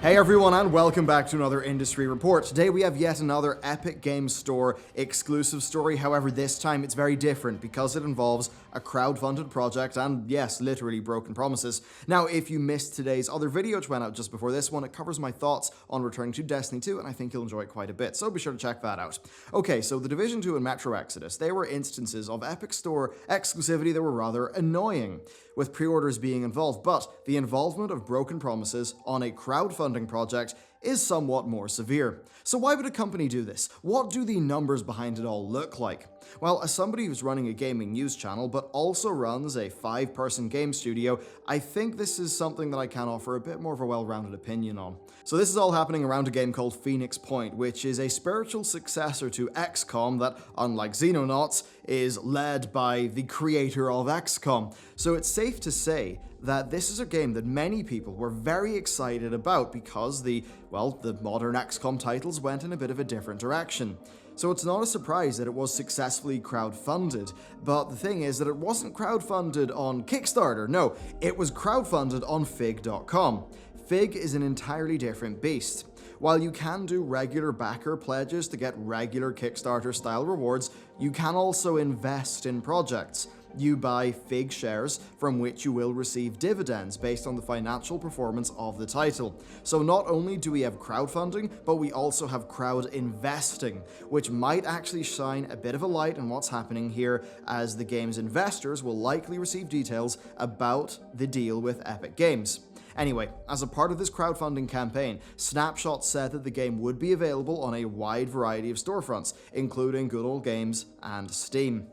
Hey everyone, and welcome back to another industry report. Today we have yet another Epic Games Store exclusive story. However, this time it's very different because it involves a crowdfunded project and, yes, literally broken promises. Now, if you missed today's other video which went out just before this one, it covers my thoughts on returning to Destiny 2, and I think you'll enjoy it quite a bit, so be sure to check that out. Okay, so The Division 2 and Metro Exodus, they were instances of Epic Store exclusivity that were rather annoying, with pre-orders being involved, but the involvement of broken promises on a crowdfunding project is somewhat more severe. So why would a company do this? What do the numbers behind it all look like? Well, as somebody who's running a gaming news channel, but also runs a 5-person game studio, I think this is something that I can offer a bit more of a well-rounded opinion on. So this is all happening around a game called Phoenix Point, which is a spiritual successor to XCOM that, unlike Xenonauts, is led by the creator of XCOM. So it's safe to say that this is a game that many people were very excited about because the modern XCOM titles went in a bit of a different direction. So it's not a surprise that it was successfully crowdfunded, but the thing is that it wasn't crowdfunded on Kickstarter, no, it was crowdfunded on Fig.com. Fig is an entirely different beast. While you can do regular backer pledges to get regular Kickstarter-style rewards, you can also invest in projects. You buy Fig shares from which you will receive dividends based on the financial performance of the title. So not only do we have crowdfunding, but we also have crowd investing, which might actually shine a bit of a light on what's happening here, as the game's investors will likely receive details about the deal with Epic Games. Anyway, as a part of this crowdfunding campaign, Snapshot said that the game would be available on a wide variety of storefronts, including Good Old Games and Steam.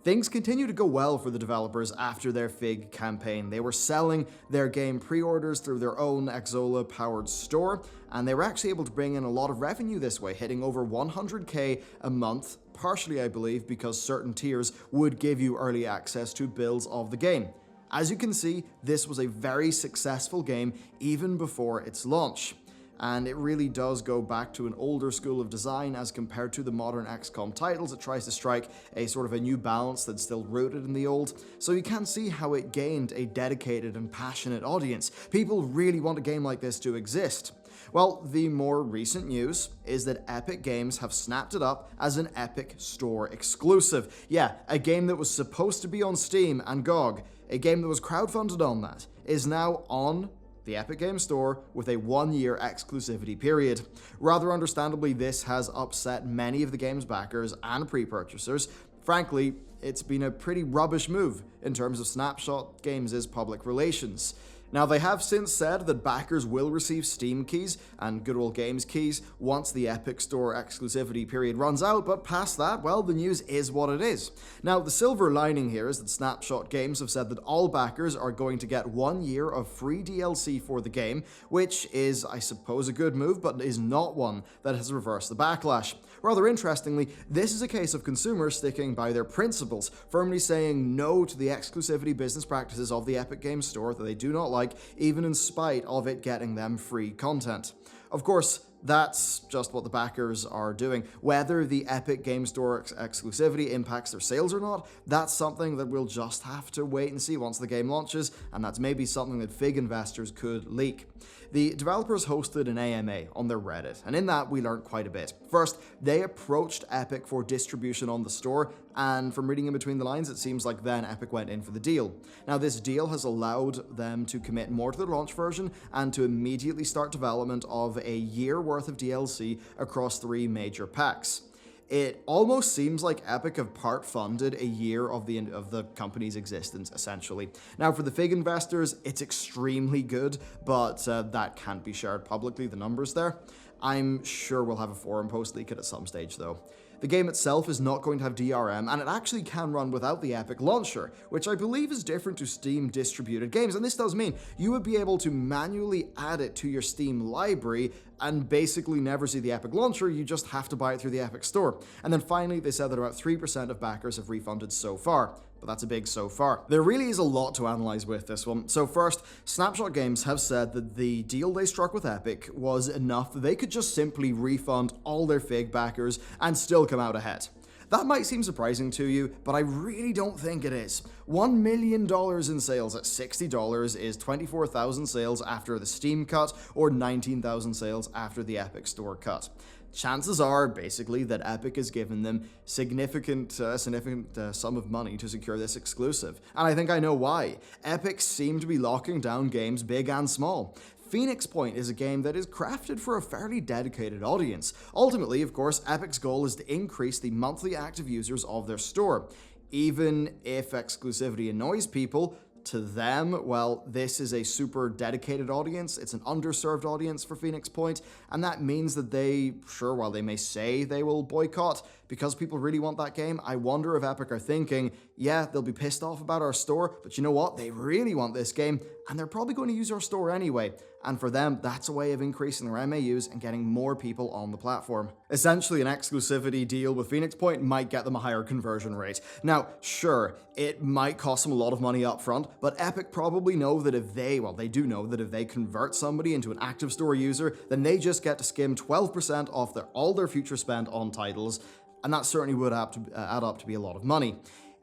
Things continue to go well for the developers after their Fig campaign. They were selling their game pre-orders through their own Xsolla-powered store, and they were actually able to bring in a lot of revenue this way, hitting over 100k a month, partially I believe because certain tiers would give you early access to builds of the game. As you can see, this was a very successful game even before its launch. And it really does go back to an older school of design as compared to the modern XCOM titles. It tries to strike a sort of a new balance that's still rooted in the old. So you can see how it gained a dedicated and passionate audience. People really want a game like this to exist. Well, the more recent news is that Epic Games have snapped it up as an Epic Store exclusive. Yeah, a game that was supposed to be on Steam and GoG, a game that was crowdfunded on that, is now on the Epic Games Store with a 1-year exclusivity period. Rather understandably, this has upset many of the game's backers and pre-purchasers. Frankly, it's been a pretty rubbish move in terms of Snapshot Games' public relations. Now, they have since said that backers will receive Steam keys and Good Old Games keys once the Epic Store exclusivity period runs out, but past that, well, the news is what it is. Now, the silver lining here is that Snapshot Games have said that all backers are going to get 1 year of free DLC for the game, which is, I suppose, a good move, but is not one that has reversed the backlash. Rather interestingly, this is a case of consumers sticking by their principles, firmly saying no to the exclusivity business practices of the Epic Games Store that they do not like, even in spite of it getting them free content. Of course, that's just what the backers are doing. Whether the Epic Games Store exclusivity impacts their sales or not, that's something that we'll just have to wait and see once the game launches, and that's maybe something that Fig investors could leak. The developers hosted an AMA on their Reddit, and in that we learned quite a bit. First, they approached Epic for distribution on the store, and from reading in between the lines, it seems like then Epic went in for the deal. Now, this deal has allowed them to commit more to the launch version and to immediately start development of a year worth of DLC across 3 major packs. It almost seems like Epic have part-funded a year of the company's existence, essentially. Now, for the Fig investors, it's extremely good, but that can't be shared publicly, the numbers there. I'm sure we'll have a forum post leak it at some stage, though. The game itself is not going to have DRM, and it actually can run without the Epic launcher, which I believe is different to Steam distributed games, and this does mean you would be able to manually add it to your Steam library and basically never see the Epic launcher. You just have to buy it through the Epic Store. And then finally, they said that about 3% of backers have refunded so far. But that's a big so far. There really is a lot to analyze with this one. So first, Snapshot Games have said that the deal they struck with Epic was enough that they could just simply refund all their Fig backers and still come out ahead. That might seem surprising to you, but I really don't think it is. $1 million in sales at $60 is 24,000 sales after the Steam cut, or 19,000 sales after the Epic Store cut. Chances are, basically, that Epic has given them significant sum of money to secure this exclusive. And I think I know why. Epic seem to be locking down games big and small. Phoenix Point is a game that is crafted for a fairly dedicated audience. Ultimately, of course, Epic's goal is to increase the monthly active users of their store. Even if exclusivity annoys people, to them, well, this is a super dedicated audience. It's an underserved audience for Phoenix Point, and that means that they, sure, while they may say they will boycott because people really want that game, I wonder if Epic are thinking, yeah, they'll be pissed off about our store, but you know what? They really want this game, and they're probably going to use our store anyway. And for them, that's a way of increasing their MAUs and getting more people on the platform. Essentially, an exclusivity deal with Phoenix Point might get them a higher conversion rate. Now, sure, it might cost them a lot of money up front, but Epic probably know that if they know that if they convert somebody into an active store user, then they just get to skim 12% off all their future spend on titles, and that certainly would add up to be a lot of money.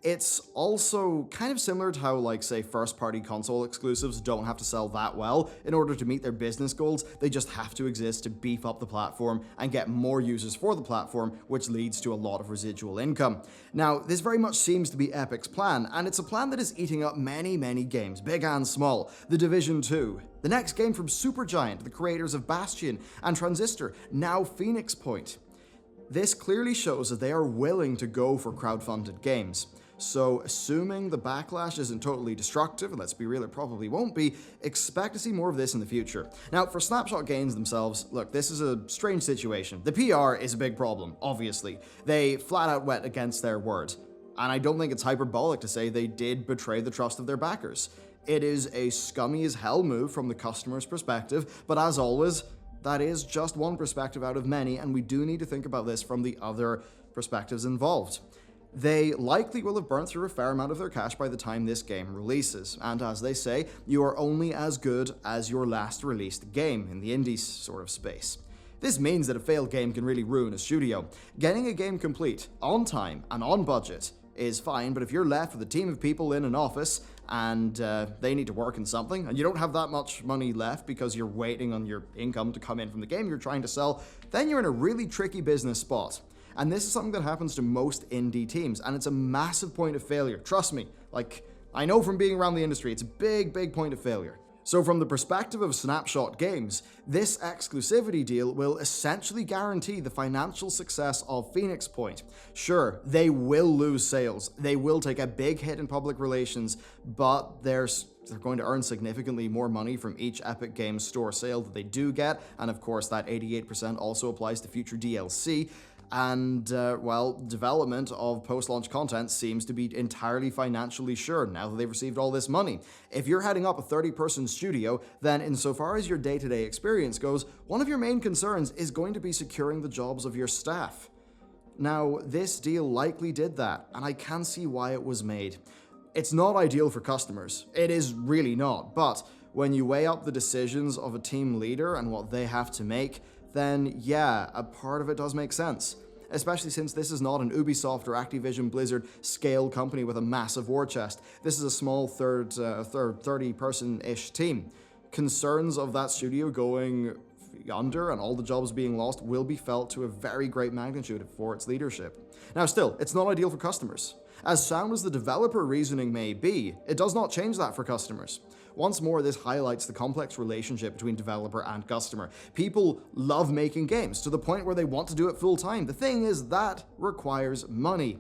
It's also kind of similar to how, like, say, first-party console exclusives don't have to sell that well in order to meet their business goals. They just have to exist to beef up the platform and get more users for the platform, which leads to a lot of residual income. Now, this very much seems to be Epic's plan, and it's a plan that is eating up many, many games, big and small. The Division 2, the next game from Supergiant, the creators of Bastion and Transistor, now Phoenix Point. This clearly shows that they are willing to go for crowdfunded games. So, assuming the backlash isn't totally destructive, and let's be real, it probably won't be, expect to see more of this in the future. Now, for Snapshot Games themselves, look, this is a strange situation. The PR is a big problem, obviously. They flat out went against their word. And I don't think it's hyperbolic to say they did betray the trust of their backers. It is a scummy as hell move from the customer's perspective, but as always, that is just one perspective out of many, and we do need to think about this from the other perspectives involved. They likely will have burnt through a fair amount of their cash by the time this game releases, and as they say, you are only as good as your last released game in the indie sort of space. This means that a failed game can really ruin a studio. Getting a game complete, on time, and on budget is fine, but if you're left with a team of people in an office and they need to work in something, and you don't have that much money left because you're waiting on your income to come in from the game you're trying to sell, then you're in a really tricky business spot. And this is something that happens to most indie teams, and it's a massive point of failure. Trust me, like, I know from being around the industry, it's a big, big point of failure. So from the perspective of Snapshot Games, this exclusivity deal will essentially guarantee the financial success of Phoenix Point. Sure, they will lose sales, they will take a big hit in public relations, but they're going to earn significantly more money from each Epic Games Store sale that they do get, and of course that 88% also applies to future DLC. And, well, development of post-launch content seems to be entirely financially sure now that they've received all this money. If you're heading up a 30-person studio, then insofar as your day-to-day experience goes, one of your main concerns is going to be securing the jobs of your staff. Now, this deal likely did that, and I can see why it was made. It's not ideal for customers. It is really not, but when you weigh up the decisions of a team leader and what they have to make, then yeah, a part of it does make sense. Especially since this is not an Ubisoft or Activision Blizzard scale company with a massive war chest. This is a small 30-person-ish team. Concerns of that studio going under and all the jobs being lost will be felt to a very great magnitude for its leadership. Now still, it's not ideal for customers. As sound as the developer reasoning may be, it does not change that for customers. Once more, this highlights the complex relationship between developer and customer. People love making games to the point where they want to do it full time. The thing is, that requires money.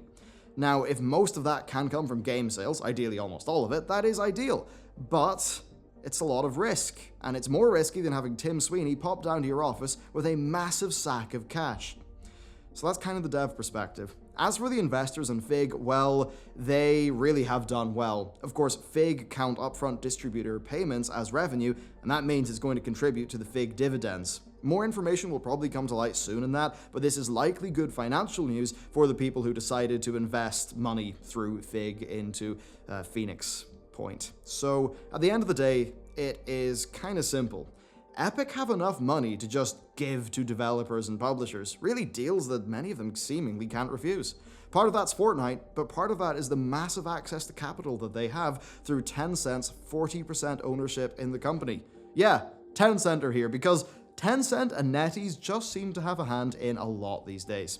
Now, if most of that can come from game sales, ideally almost all of it, that is ideal. But it's a lot of risk, and it's more risky than having Tim Sweeney pop down to your office with a massive sack of cash. So that's kind of the dev perspective. As for the investors and Fig, well, they really have done well. Of course, Fig count upfront distributor payments as revenue, and that means it's going to contribute to the Fig dividends. More information will probably come to light soon in that, but this is likely good financial news for the people who decided to invest money through Fig into Phoenix Point. So, at the end of the day, it is kind of simple. Epic have enough money to just give to developers and publishers, really deals that many of them seemingly can't refuse. Part of that's Fortnite, but part of that is the massive access to capital that they have through Tencent's 40% ownership in the company. Yeah, Tencent are here because Tencent and NetEase just seem to have a hand in a lot these days.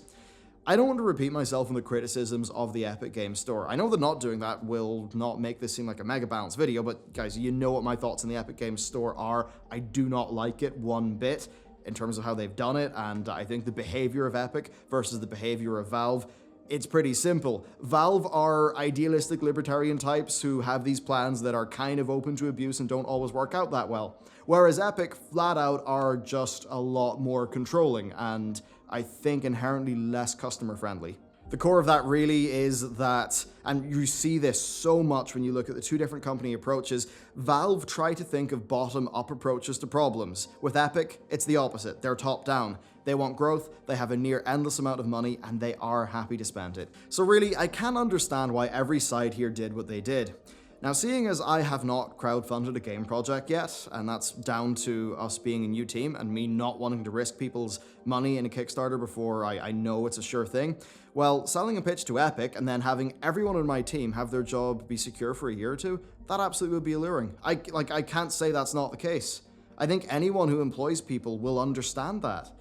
I don't want to repeat myself in the criticisms of the Epic Games Store. I know that not doing that will not make this seem like a mega balanced video, but guys, you know what my thoughts on the Epic Games Store are. I do not like it one bit in terms of how they've done it, and I think the behavior of Epic versus the behavior of Valve, it's pretty simple. Valve are idealistic libertarian types who have these plans that are kind of open to abuse and don't always work out that well. Whereas Epic, flat out, are just a lot more controlling and I think inherently less customer friendly. The core of that really is that, and you see this so much when you look at the two different company approaches, Valve try to think of bottom-up approaches to problems. With Epic, it's the opposite. They're top-down. They want growth, they have a near endless amount of money, and they are happy to spend it. So really, I can understand why every side here did what they did. Now, seeing as I have not crowdfunded a game project yet, and that's down to us being a new team and me not wanting to risk people's money in a Kickstarter before I know it's a sure thing, well, selling a pitch to Epic and then having everyone on my team have their job be secure for a year or two, that absolutely would be alluring. I can't say that's not the case. I think anyone who employs people will understand that.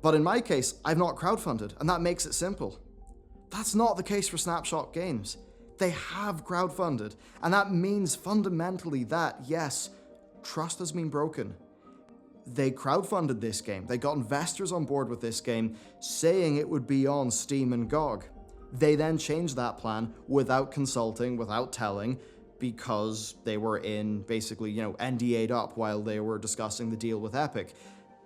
But in my case, I've not crowdfunded, and that makes it simple. That's not the case for Snapshot Games. They have crowdfunded, and that means fundamentally that, yes, trust has been broken. They crowdfunded this game. They got investors on board with this game, saying it would be on Steam and GoG. They then changed that plan without consulting, without telling, because they were in basically, NDA'd up while they were discussing the deal with Epic.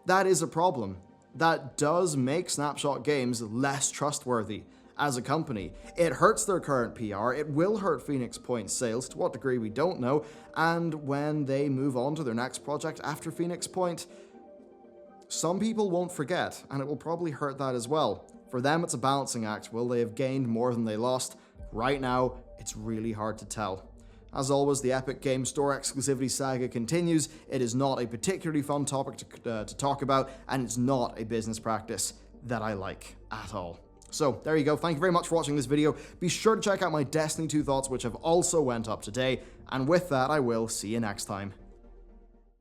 That is a problem. That does make Snapshot Games less trustworthy as a company. It hurts their current PR, it will hurt Phoenix Point's sales, to what degree we don't know, and when they move on to their next project after Phoenix Point, some people won't forget, and it will probably hurt that as well. For them, it's a balancing act. Will they have gained more than they lost? Right now, it's really hard to tell. As always, the Epic Games Store exclusivity saga continues. It is not a particularly fun topic to talk about, and it's not a business practice that I like at all. So, there you go. Thank you very much for watching this video. Be sure to check out my Destiny 2 thoughts, which have also went up today. And with that, I will see you next time.